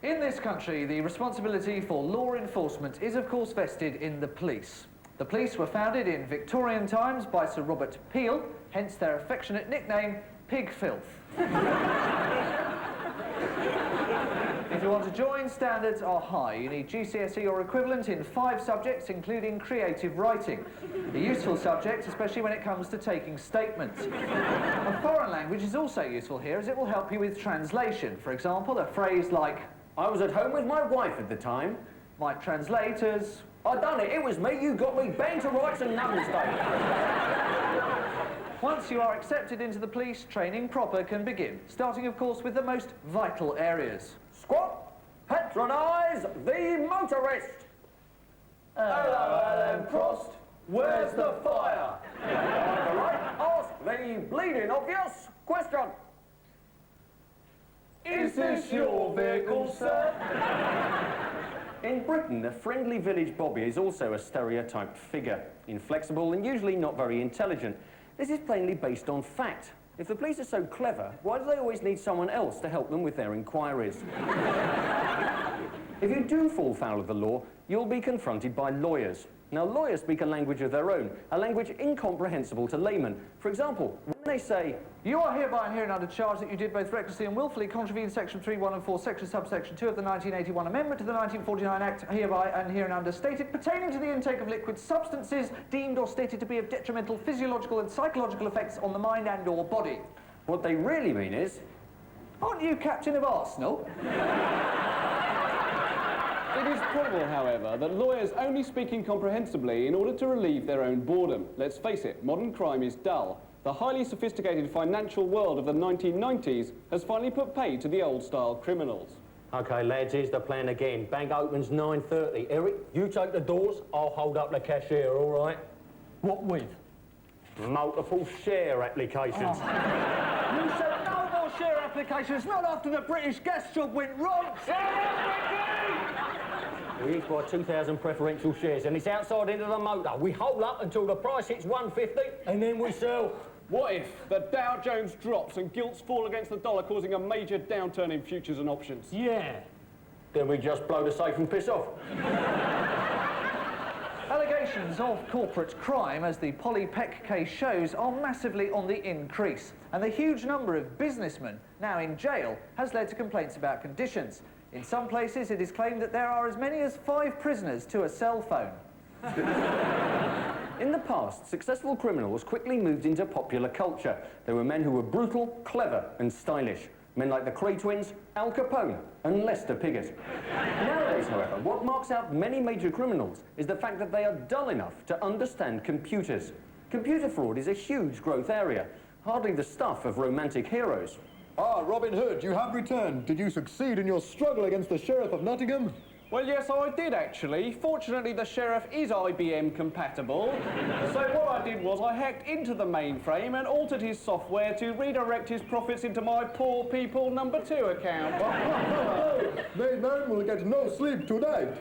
In this country, the responsibility for law enforcement is, of course, vested in the police. The police were founded in Victorian times by Sir Robert Peel, hence their affectionate nickname, Pig Filth. If you want to join, standards are high. You need GCSE or equivalent in 5 subjects, including creative writing. A useful subject, especially when it comes to taking statements. A foreign language is also useful here, as it will help you with translation. For example, a phrase like, I was at home with my wife at the time. might translate as, I done it, it was me, you got me, bang to rights and no mistake. Once you are accepted into the police, training proper can begin, starting, of course, with the most vital areas. Squat, patronise the motorist. Hello, Alan Prost, where's the fire? On the right, ask the bleeding obvious question. Is this your vehicle, sir? In Britain, the friendly village bobby is also a stereotyped figure, inflexible and usually not very intelligent. This is plainly based on fact. If the police are so clever, why do they always need someone else to help them with their inquiries? If you do fall foul of the law, you'll be confronted by lawyers. Now, lawyers speak a language of their own, a language incomprehensible to laymen. For example, when they say, You are hereby and hereinunder charged that you did both recklessly and willfully contravene Section 3, 1 and 4, Section subsection 2 of the 1981 Amendment to the 1949 Act, hereby and hereinnder stated, pertaining to the intake of liquid substances deemed or stated to be of detrimental physiological and psychological effects on the mind and or body. what they really mean is, Aren't you captain of Arsenal? It is probable, however, that lawyers only speak incomprehensibly in order to relieve their own boredom. Let's face it, modern crime is dull. The highly sophisticated financial world of the 1990s has finally put paid to the old-style criminals. OK, lads, here's the plan again. Bank opens 9:30. Eric, you take the doors, I'll hold up the cashier, all right? What with? Multiple share applications. You said no more share applications, not after the British gas job went wrong. We each buy 2,000 preferential shares and it's outside into the motor. We hold up until the price hits 150 and then we sell. What if the Dow Jones drops and gilts fall against the dollar, causing a major downturn in futures and options? Yeah. Then we just blow the safe and piss off. Allegations of corporate crime, as the Polly Peck case shows, are massively on the increase. And the huge number of businessmen now in jail has led to complaints about conditions. In some places, it is claimed that there are as many as 5 prisoners to a cell phone. in the past, successful criminals quickly moved into popular culture. There were men who were brutal, clever and stylish. Men like the Cray twins, Al Capone and Lester Piggott. Nowadays, however, what marks out many major criminals is the fact that they are dull enough to understand computers. Computer fraud is a huge growth area, hardly the stuff of romantic heroes. Ah, Robin Hood, you have returned. Did you succeed in your struggle against the Sheriff of Nottingham? Well, yes, I did, actually. Fortunately, the sheriff is IBM compatible. So what I did was I hacked into the mainframe and altered his software to redirect his profits into my Poor People number 2 account. They man will get no sleep tonight.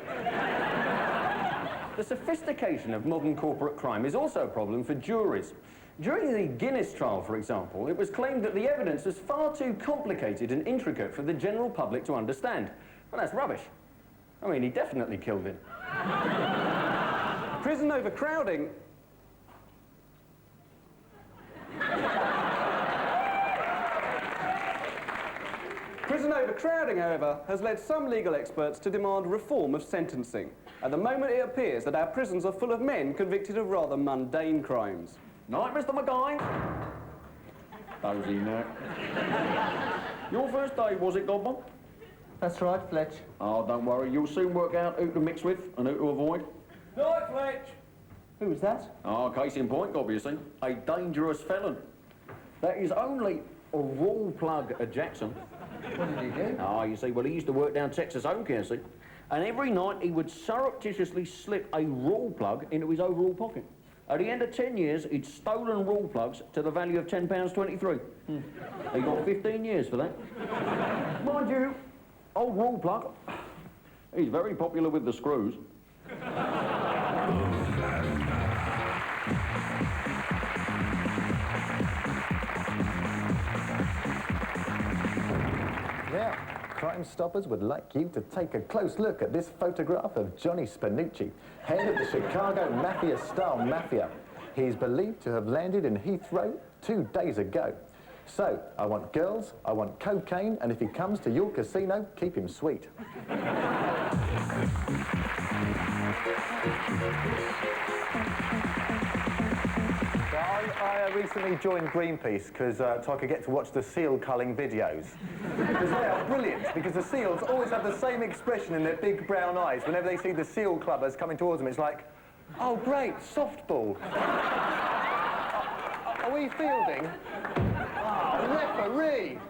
The sophistication of modern corporate crime is also a problem for juries. During the Guinness trial, for example, it was claimed that the evidence was far too complicated and intricate for the general public to understand. Well, that's rubbish. I mean, he definitely killed him. Prison overcrowding. Prison overcrowding, however, has led some legal experts to demand reform of sentencing. At the moment, it appears that our prisons are full of men convicted of rather mundane crimes. Night, Mr. McGuire. Dozy now. Your first day, was it, Godman? That's right, Fletch. Oh, don't worry, you'll soon work out who to mix with and who to avoid. Night, Fletch. Who was that? Oh, case in point, obviously. A dangerous felon. That is only a raw plug at Jackson. What did he do? Oh, you see, well, he used to work down Texas home care, see? And every night he would surreptitiously slip a raw plug into his overall pocket. At the end of 10 years, he'd stolen raw plugs to the value of £10.23. He got 15 years for that. Mind you, old raw plug, he's very popular with the screws. Yeah, Crime Stoppers would like you to take a close look at this photograph of Johnny Spanucci, head of the Chicago Mafia-style mafia. He's believed to have landed in Heathrow 2 days ago. So, I want girls, I want cocaine, and if he comes to your casino, keep him sweet. I recently joined Greenpeace so I could get to watch the seal culling videos. Because they are brilliant, because the seals always have the same expression in their big brown eyes whenever they see the seal clubbers coming towards them. It's like, oh great, softball. Are we fielding? Referee!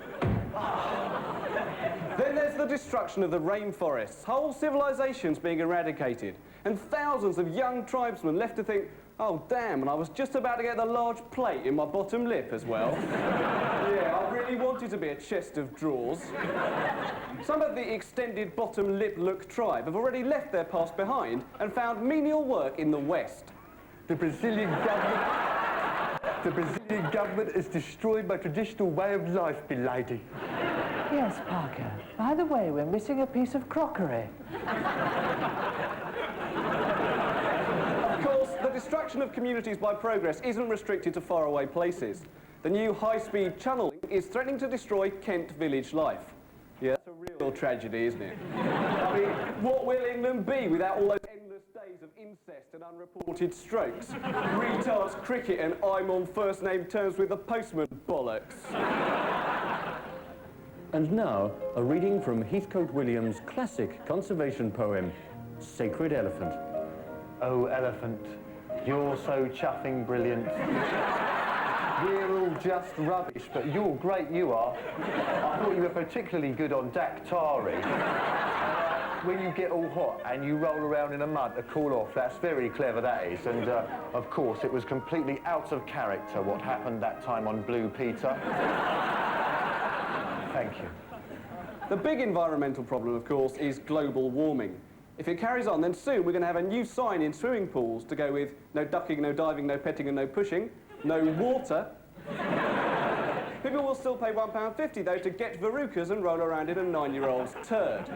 Then there's the destruction of the rainforests, whole civilizations being eradicated, and thousands of young tribesmen left to think, oh damn, and I was just about to get the large plate in my bottom lip as well. Yeah, I really wanted to be a chest of drawers. Some of the extended bottom lip look tribe have already left their past behind and found menial work in the West. The Brazilian government is destroying my traditional way of life, milady. Yes, Parker. By the way, we're missing a piece of crockery. Of course, the destruction of communities by progress isn't restricted to faraway places. The new high-speed tunneling is threatening to destroy Kent village life. Yeah, that's a real tragedy, isn't it? I mean, what will England be without all those endless days of incest and unreported strokes? Retards cricket and I'm on first name terms with the postman bollocks. And now, a reading from Heathcote Williams' classic conservation poem, Sacred Elephant. Oh, elephant, you're so chuffing brilliant. We're all just rubbish, but you're great, you are. I thought you were particularly good on Daktari. When you get all hot and you roll around in the mud to cool off, that's very clever, that is. And, of course, it was completely out of character what happened that time on Blue Peter. Thank you. The big environmental problem, of course, is global warming. If it carries on, then soon we're going to have a new sign in swimming pools to go with no ducking, no diving, no petting and no pushing, no water. People will still pay £1.50, though, to get verrucas and roll around in a 9-year-old's turd.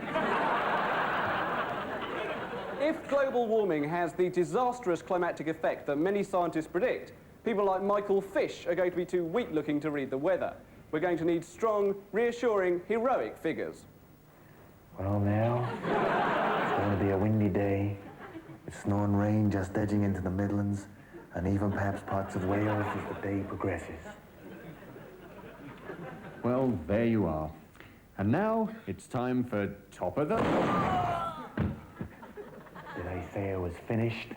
If global warming has the disastrous climatic effect that many scientists predict, people like Michael Fish are going to be too weak-looking to read the weather. We're going to need strong, reassuring, heroic figures. Well, now, it's going to be a windy day, with snow and rain just edging into the Midlands, and even perhaps parts of Wales as the day progresses. Well, there you are. And now, it's time for Top of the... Did I say I was finished?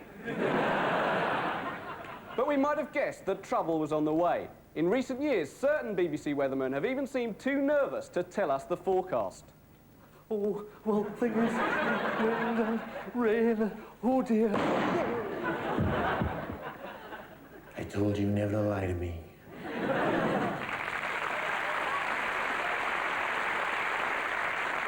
But we might have guessed that trouble was on the way. In recent years, certain BBC weathermen have even seemed too nervous to tell us the forecast. Oh, well, things, wind and rain, oh dear. I told you never to lie to me.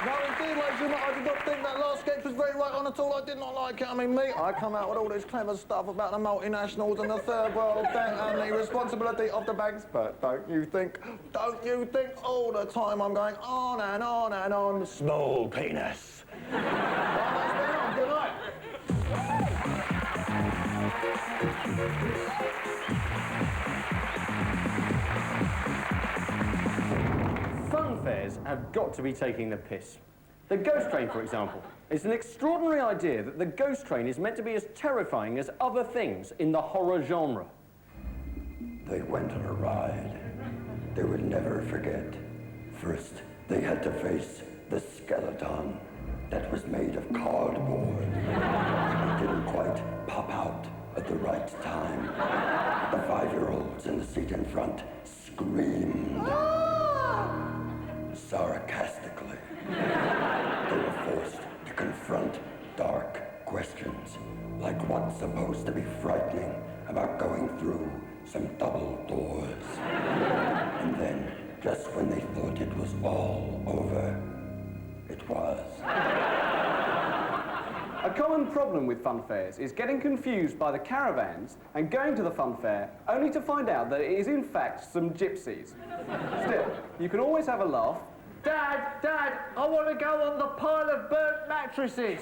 No, indeed, ladies and gentlemen, I did not think that last sketch was very right on at all. I did not like it. I mean, me, I come out with all this clever stuff about the multinationals and the third world thing and the responsibility of the banks. But don't you think all the time I'm going on and on and on, small penis. Well, that's been on. Good night. Fun fairs have got to be taking the piss. The ghost train, for example. It's an extraordinary idea that the ghost train is meant to be as terrifying as other things in the horror genre. They went on a ride they would never forget. First, they had to face the skeleton that was made of cardboard. It didn't quite pop out at the right time. The 5-year-olds in the seat in front screamed sarcastically. They were forced to confront dark questions, like what's supposed to be frightening about going through some double doors. And then, just when they thought it was all over, it was. A common problem with fun fairs is getting confused by the caravans and going to the fun fair only to find out that it is in fact some gypsies. Still, you can always have a laugh, Dad, I want to go on the pile of burnt mattresses.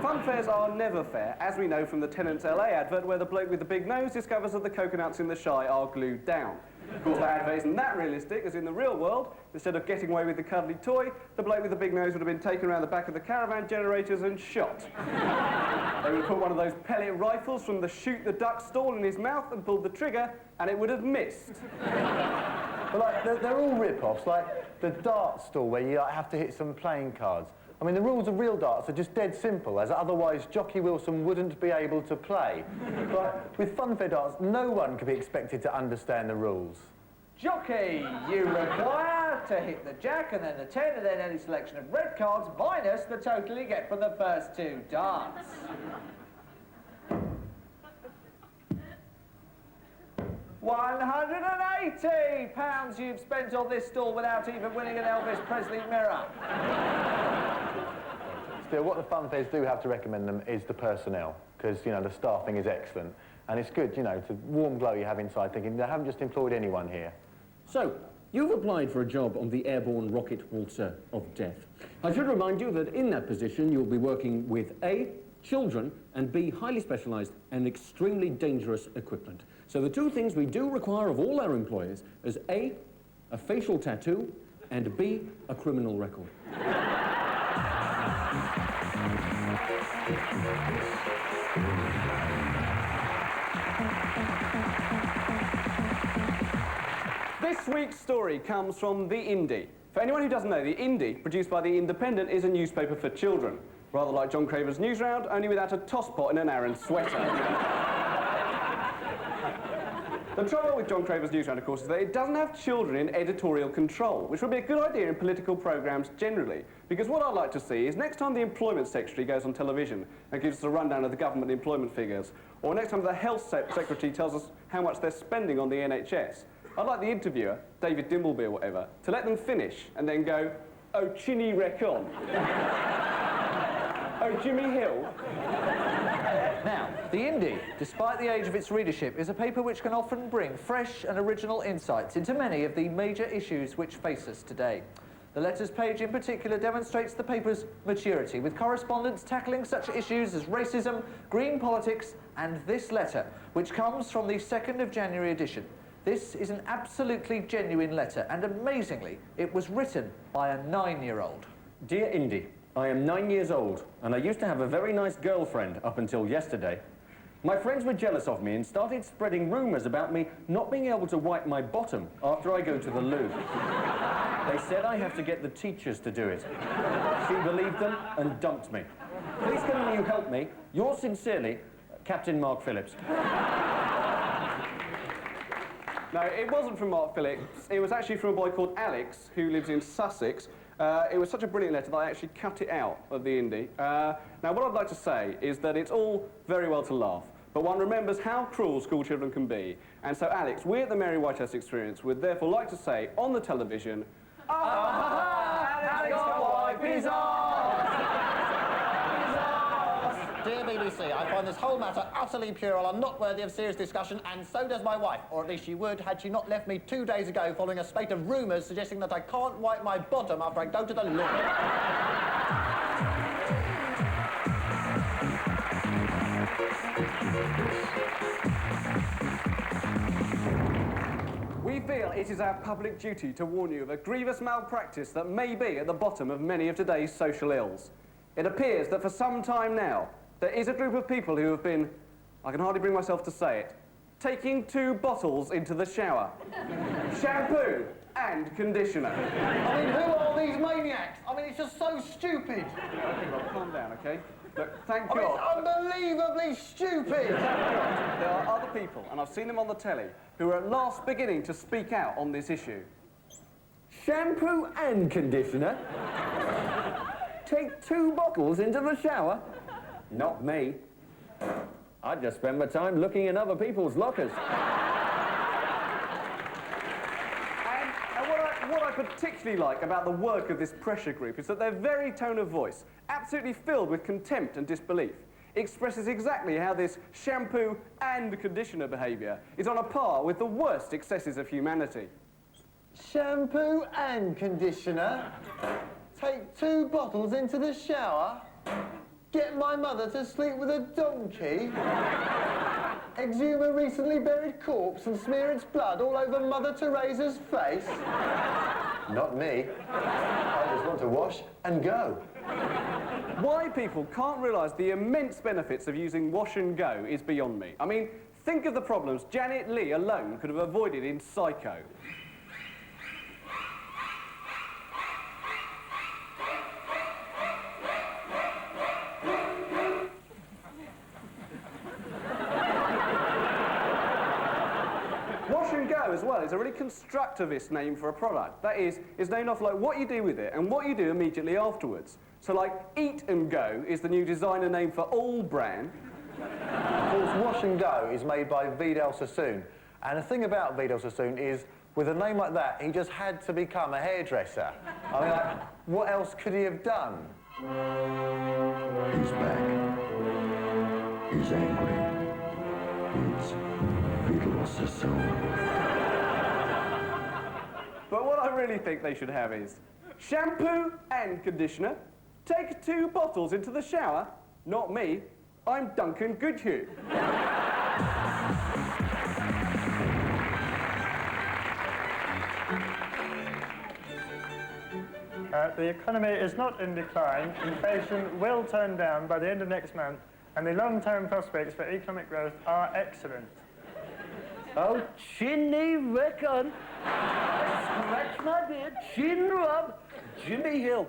Fun fairs are never fair, as we know from the Tenants LA advert where the bloke with the big nose discovers that the coconuts in the shy are glued down. Of course, that advert isn't that realistic, as in the real world, instead of getting away with the cuddly toy, the bloke with the big nose would have been taken around the back of the caravan generators and shot. They would have put one of those pellet rifles from the shoot the duck stall in his mouth and pulled the trigger, and it would have missed. But like, they're all rip-offs, like the dart stall where you have to hit some playing cards. I mean, the rules of real darts are just dead simple, as otherwise Jockey Wilson wouldn't be able to play. But with funfair darts, no one can be expected to understand the rules. Jockey, you require to hit the jack and then the 10 and then any selection of red cards minus the total you get from the first 2 darts. £180 you've spent on this stall without even winning an Elvis Presley mirror. Still, what the funfairs do have to recommend them is the personnel, because, you know, the staffing is excellent. And it's good, you know, it's a warm glow you have inside thinking, they haven't just employed anyone here. So, you've applied for a job on the airborne rocket waltzer of death. I should remind you that in that position you'll be working with A, children, and B, highly specialised and extremely dangerous equipment. So the 2 things we do require of all our employers is A, a facial tattoo, and B, a criminal record. This week's story comes from The Indie. For anyone who doesn't know, The Indie, produced by The Independent, is a newspaper for children. Rather like John Craven's Newsround, only without a tosspot and an Aran sweater. The trouble with John Craven's Newsround, of course, is that it doesn't have children in editorial control, which would be a good idea in political programmes generally. Because what I'd like to see is next time the Employment Secretary goes on television and gives us a rundown of the government employment figures, or next time the Health Secretary tells us how much they're spending on the NHS, I'd like the interviewer, David Dimbleby or whatever, to let them finish and then go, "Oh, Chinny Recon." "Oh, Jimmy Hill." Now, The Indie, despite the age of its readership, is a paper which can often bring fresh and original insights into many of the major issues which face us today. The letters page in particular demonstrates the paper's maturity, with correspondence tackling such issues as racism, green politics, and this letter, which comes from the 2nd of January edition. This is an absolutely genuine letter, and amazingly, it was written by a 9-year-old. Dear Indy, I am 9 years old, and I used to have a very nice girlfriend up until yesterday. My friends were jealous of me and started spreading rumours about me not being able to wipe my bottom after I go to the loo. They said I have to get the teachers to do it. She believed them and dumped me. Please can you help me? Yours sincerely, Captain Mark Phillips. No, it wasn't from Mark Phillips. It was actually from a boy called Alex, who lives in Sussex. It was such a brilliant letter that I actually cut it out of the Indie. Now, what I'd like to say is that it's all very well to laugh, but one remembers how cruel school children can be. And so, Alex, we at the Mary Whitehouse Experience would therefore like to say on the television, Alex got wipe his Dear BBC, I find this whole matter utterly puerile and not worthy of serious discussion, and so does my wife. Or at least she would, had she not left me 2 days ago following a spate of rumours suggesting that I can't wipe my bottom after I go to the loo. We feel it is our public duty to warn you of a grievous malpractice that may be at the bottom of many of today's social ills. It appears that for some time now, there is a group of people who have been, I can hardly bring myself to say it, taking 2 bottles into the shower. Shampoo and conditioner. I mean, who are these maniacs? I mean, it's just so stupid. Calm down, OK? Look, thank I mean, God. it's unbelievably stupid. There are other people, and I've seen them on the telly, who are at last beginning to speak out on this issue. Shampoo and conditioner? Take 2 bottles into the shower? Not me. I just spend my time looking in other people's lockers. And what I particularly like about the work of this pressure group is that their very tone of voice, absolutely filled with contempt and disbelief, expresses exactly how this shampoo and conditioner behaviour is on a par with the worst excesses of humanity. Shampoo and conditioner. Take 2 bottles into the shower. Get my mother to sleep with a donkey. Exhume a recently buried corpse and smear its blood all over Mother Teresa's face. Not me. I just want to wash and go. Why people can't realise the immense benefits of using wash and go is beyond me. I mean, think of the problems Janet Leigh alone could have avoided in Psycho. Wash and go, as well, is a really constructivist name for a product. That is, it's named off like what you do with it and what you do immediately afterwards. So, like, Eat and Go is the new designer name for all brand. Of course, Wash and Go is made by Vidal Sassoon. And the thing about Vidal Sassoon is, with a name like that, he just had to become a hairdresser. I mean, like, what else could he have done? He's back. He's angry. It's Vidal Sassoon. But what I really think they should have is shampoo and conditioner. Take 2 bottles into the shower. Not me. I'm Duncan Goodhue. The economy is not in decline. Inflation will turn down by the end of next month, and the long-term prospects for economic growth are excellent. Oh, chinny reckon. Scratch my beard, chin rub, Jimmy Hill.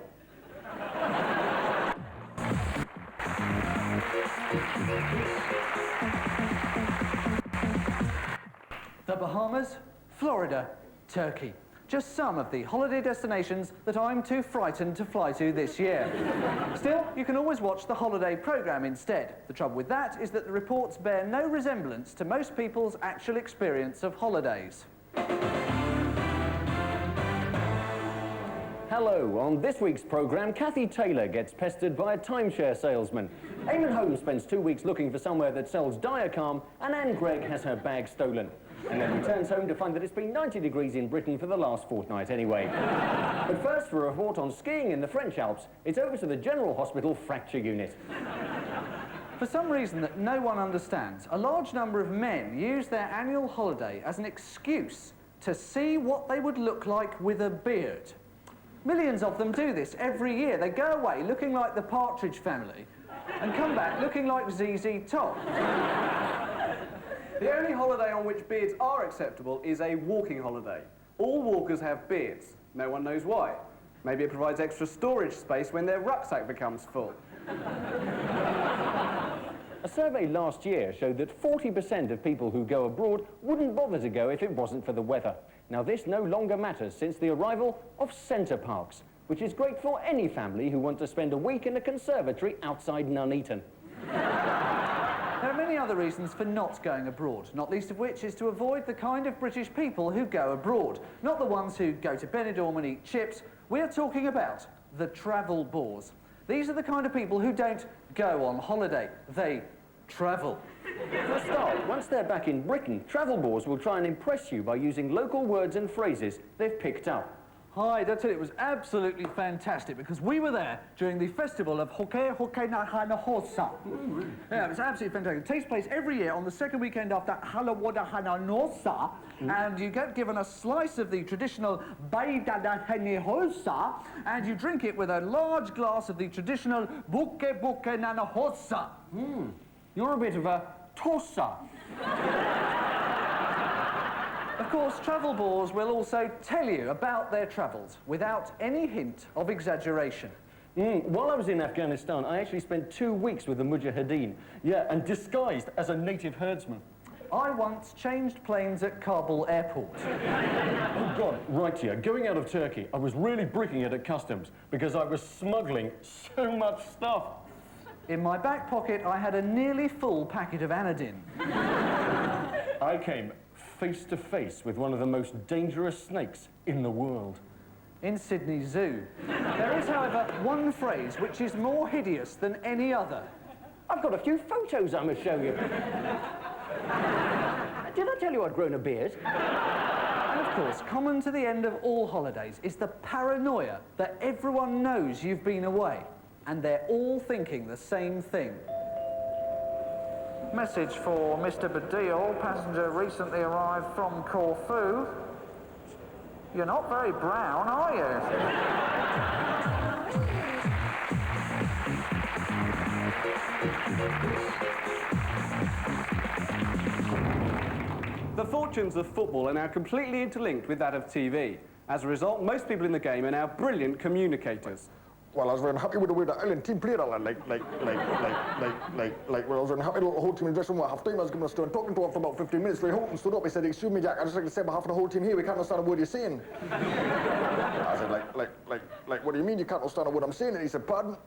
The Bahamas, Florida, Turkey. Just some of the holiday destinations that I'm too frightened to fly to this year. Still, you can always watch the holiday programme instead. The trouble with that is that the reports bear no resemblance to most people's actual experience of holidays. Hello, on this week's programme, Kathy Taylor gets pestered by a timeshare salesman. Eamon Holmes spends 2 weeks looking for somewhere that sells Diacalm, and Anne Gregg has her bag stolen. And then returns home to find that it's been 90 degrees in Britain for the last fortnight anyway. But first, for a report on skiing in the French Alps, it's over to the General Hospital Fracture Unit. For some reason that no one understands, a large number of men use their annual holiday as an excuse to see what they would look like with a beard. Millions of them do this every year. They go away looking like the Partridge Family and come back looking like ZZ Top. The only holiday on which beards are acceptable is a walking holiday. All walkers have beards. No one knows why. Maybe it provides extra storage space when their rucksack becomes full. A survey last year showed that 40% of people who go abroad wouldn't bother to go if it wasn't for the weather. Now, this no longer matters since the arrival of Centre Parks, which is great for any family who want to spend a week in a conservatory outside Nuneaton. There are many other reasons for not going abroad, not least of which is to avoid the kind of British people who go abroad, not the ones who go to Benidorm and eat chips. We're talking about the travel bores. These are the kind of people who don't go on holiday, they travel. For a start, once they're back in Britain, travel bores will try and impress you by using local words and phrases they've picked up. Hi, I tell you, it was absolutely fantastic because we were there during the festival of Hoke Na Hana Hosa. Yeah, it was absolutely fantastic. It takes place every year on the second weekend after Halawada Hana Nosa, and you get given a slice of the traditional Baidada Hene Hosa, and you drink it with a large glass of the traditional Buke Nana Hosa. You're a bit of a tosser. Of course, travel bores will also tell you about their travels without any hint of exaggeration. While I was in Afghanistan, I actually spent 2 weeks with the Mujahideen. Yeah, and disguised as a native herdsman. I once changed planes at Kabul airport. Oh, God, right here. Going out of Turkey, I was really bricking it at customs because I was smuggling so much stuff. In my back pocket, I had a nearly full packet of Anadin. I came face to face with one of the most dangerous snakes in the world. In Sydney Zoo. There is, however, one phrase which is more hideous than any other. I've got a few photos I must show you. Did I tell you I'd grown a beard? And of course, common to the end of all holidays is the paranoia that everyone knows you've been away, and they're all thinking the same thing. Message for Mr. Badil, passenger recently arrived from Corfu. You're not very brown, are you? The fortunes of football are now completely interlinked with that of TV. As a result, most people in the game are now brilliant communicators. Well, I was very happy with the way the Ireland team played. Well, I was very happy with the whole team in the dressing room at half time. I was giving a story, talking to him for about 15 minutes. Ray Houghton stood up. He said, "Excuse me, Jack, I just like to say on behalf of the whole team here, we can't understand a word you're saying." I said, what do you mean you can't understand a word I'm saying? And he said, "Pardon?"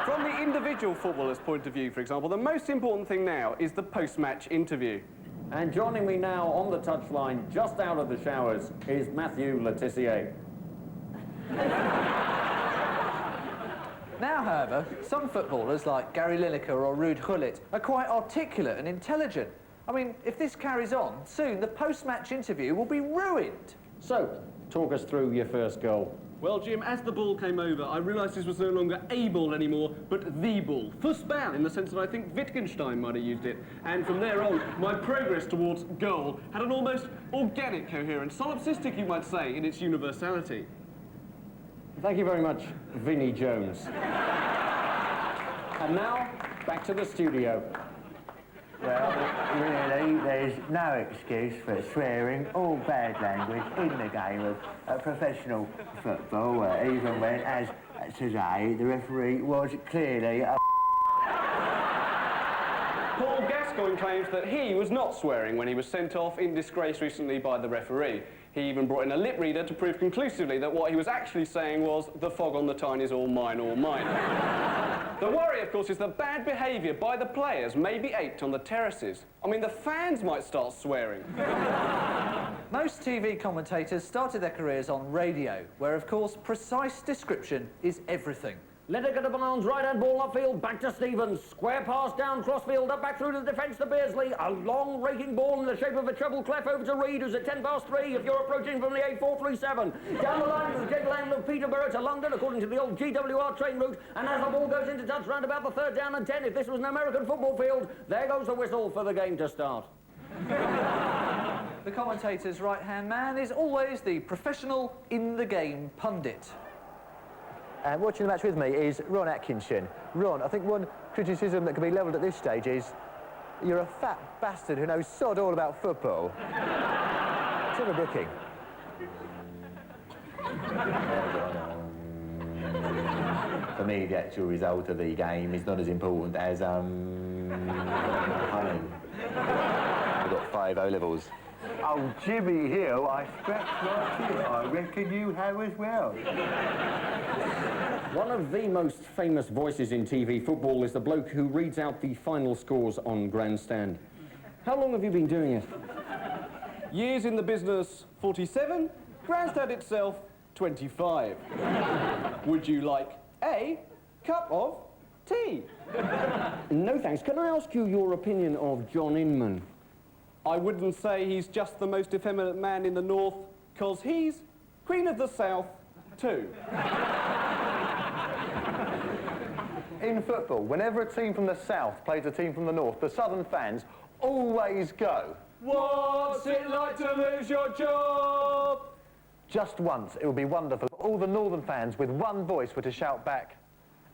From the individual footballer's point of view, for example, the most important thing now is the post-match interview. And joining me now on the touchline, just out of the showers, is Matthew Letitia. Now, however, some footballers like Gary Lineker or Ruud Gullit are quite articulate and intelligent. I mean, if this carries on, soon the post-match interview will be ruined. So, talk us through your first goal. Well, Jim, as the ball came over, I realised this was no longer a ball anymore, but the ball. Fußball, in the sense that I think Wittgenstein might have used it. And from there on, my progress towards goal had an almost organic coherence, solipsistic, you might say, in its universality. Thank you very much, Vinnie Jones. And now, back to the studio. Well, really, there's no excuse for swearing or bad language in the game of professional football, even when, as today, the referee was clearly a... Paul Gascoigne claims that he was not swearing when he was sent off in disgrace recently by the referee. He even brought in a lip reader to prove conclusively that what he was actually saying was, "The fog on the Tyne is all mine, all mine." The worry, of course, is that bad behaviour by the players may be aped on the terraces. I mean, the fans might start swearing. Most TV commentators started their careers on radio, where, of course, precise description is everything. Let it get to Barnes, right-hand ball upfield, back to Stevens. Square pass down crossfield, up back through to the defence to Beardsley. A long raking ball in the shape of a treble clef over to Reid, who's at 3:10 if you're approaching from the A437. Down the line to the gentle angle of Peterborough to London, according to the old GWR train route. And as the ball goes into touch round about the 3rd down and 10, if this was an American football field, there goes the whistle for the game to start. The commentator's right-hand man is always the professional, in-the-game pundit. And watching the match with me is Ron Atkinson. Ron, I think one criticism that can be levelled at this stage is you're a fat bastard who knows sod all about football. Let's have a booking. For me, the actual result of the game is not as important as, I've got 5 O-levels. Oh, Jimmy Hill, I scratched right here. I reckon you have as well. One of the most famous voices in TV football is the bloke who reads out the final scores on grandstand. How long have you been doing it? Years in the business, 47. Grandstand itself, 25. Would you like a cup of tea? No thanks. Can I ask you your opinion of John Inman? I wouldn't say he's just the most effeminate man in the north, 'cause he's Queen of the South, too. In football, whenever a team from the south plays a team from the north, the southern fans always go, "What's it like to lose your job?" just once, it would be wonderful if all the northern fans with one voice were to shout back,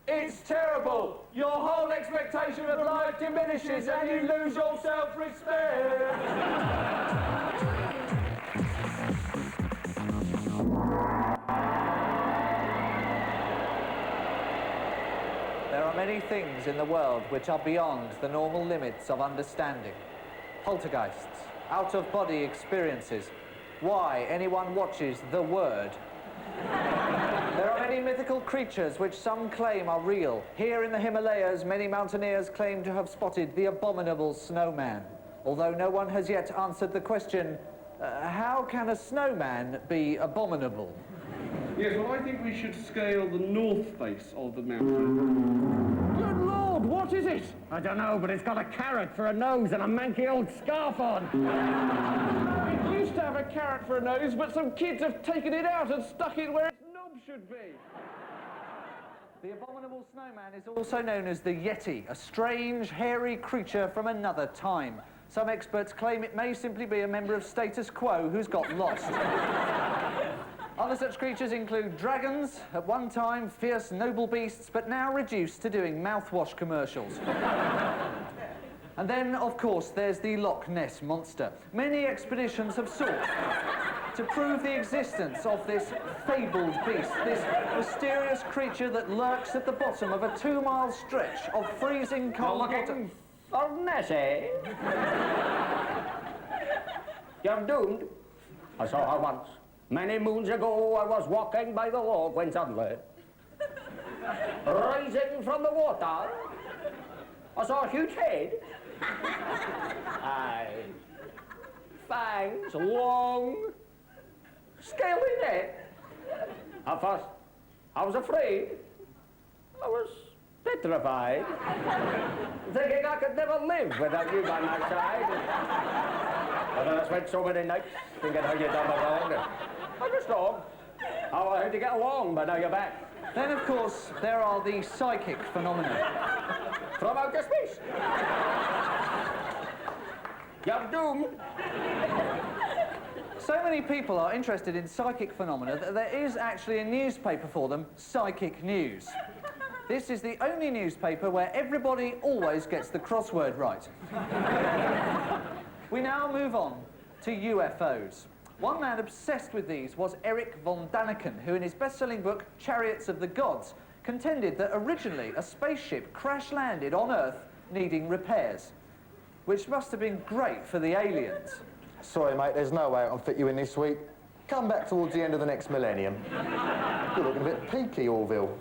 "It's terrible! Your whole expectation of life diminishes and you lose your self-respect!" There are many things in the world which are beyond the normal limits of understanding. Poltergeists, out-of-body experiences, why anyone watches The Word. There are many mythical creatures which some claim are real. Here in the Himalayas, many mountaineers claim to have spotted the abominable snowman. Although no one has yet answered the question, how can a snowman be abominable? Yes, well, I think we should scale the north face of the mountain. Good Lord, what What is it? I don't know, but it's got a carrot for a nose and a manky old scarf on. It used to have a carrot for a nose, but some kids have taken it out and stuck it where its knob should be. The abominable snowman is also known as the Yeti, a strange, hairy creature from another time. Some experts claim it may simply be a member of status quo who's got lost. Other such creatures include dragons, at one time fierce noble beasts, but now reduced to doing mouthwash commercials. And then, of course, there's the Loch Ness Monster. Many expeditions have sought to prove the existence of this fabled beast, this mysterious creature that lurks at the bottom of a 2-mile stretch of freezing cold water. For Nessie. You're doomed. I saw her once. Many moons ago, I was walking by the log when suddenly, rising from the water, I saw a huge head. Aye. Fangs, long, scaly neck. At first, I was afraid. I was petrified, thinking I could never live without you by my side. And then I spent so many nights thinking how you done me wrong. I just thought how I had to get along, but now you're back. Then, of course, there are the psychic phenomena. From outer space. You're doomed. So many people are interested in psychic phenomena that there is actually a newspaper for them, Psychic News. This is the only newspaper where everybody always gets the crossword right. We now move on to UFOs. One man obsessed with these was Eric von Daniken, who in his best-selling book, Chariots of the Gods, contended that originally a spaceship crash-landed on Earth needing repairs, which must have been great for the aliens. Sorry, mate, there's no way I can fit you in this week. Come back towards the end of the next millennium. You're looking a bit peaky, Orville.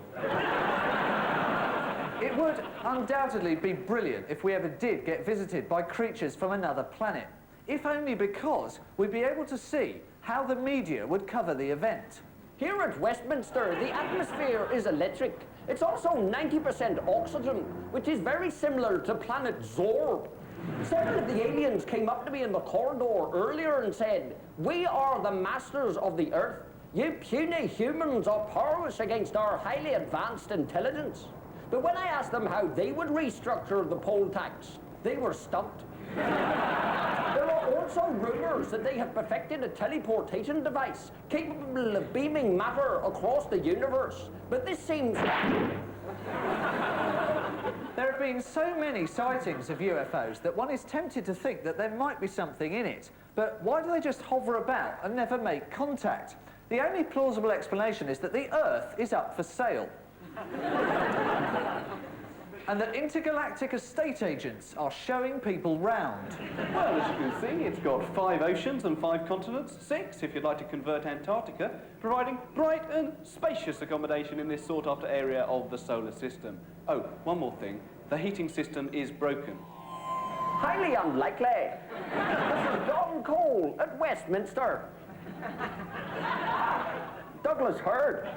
It would undoubtedly be brilliant if we ever did get visited by creatures from another planet, if only because we'd be able to see how the media would cover the event. Here at Westminster, the atmosphere is electric. It's also 90% oxygen, which is very similar to planet Zorb. Several of the aliens came up to me in the corridor earlier and said, "We are the masters of the Earth. You puny humans are powerless against our highly advanced intelligence." But when I asked them how they would restructure the poll tax, they were stumped. There are also rumors that they have perfected a teleportation device capable of beaming matter across the universe. But this seems... There have been so many sightings of UFOs that one is tempted to think that there might be something in it. But why do they just hover about and never make contact? The only plausible explanation is that the Earth is up for sale. And that intergalactic estate agents are showing people round. Well, as you can see, it's got 5 oceans and 5 continents, 6 if you'd like to convert Antarctica, providing bright and spacious accommodation in this sought-after area of the solar system. Oh, one more thing. The heating system is broken. Highly unlikely. This is Don Cole at Westminster. Douglas Hurd.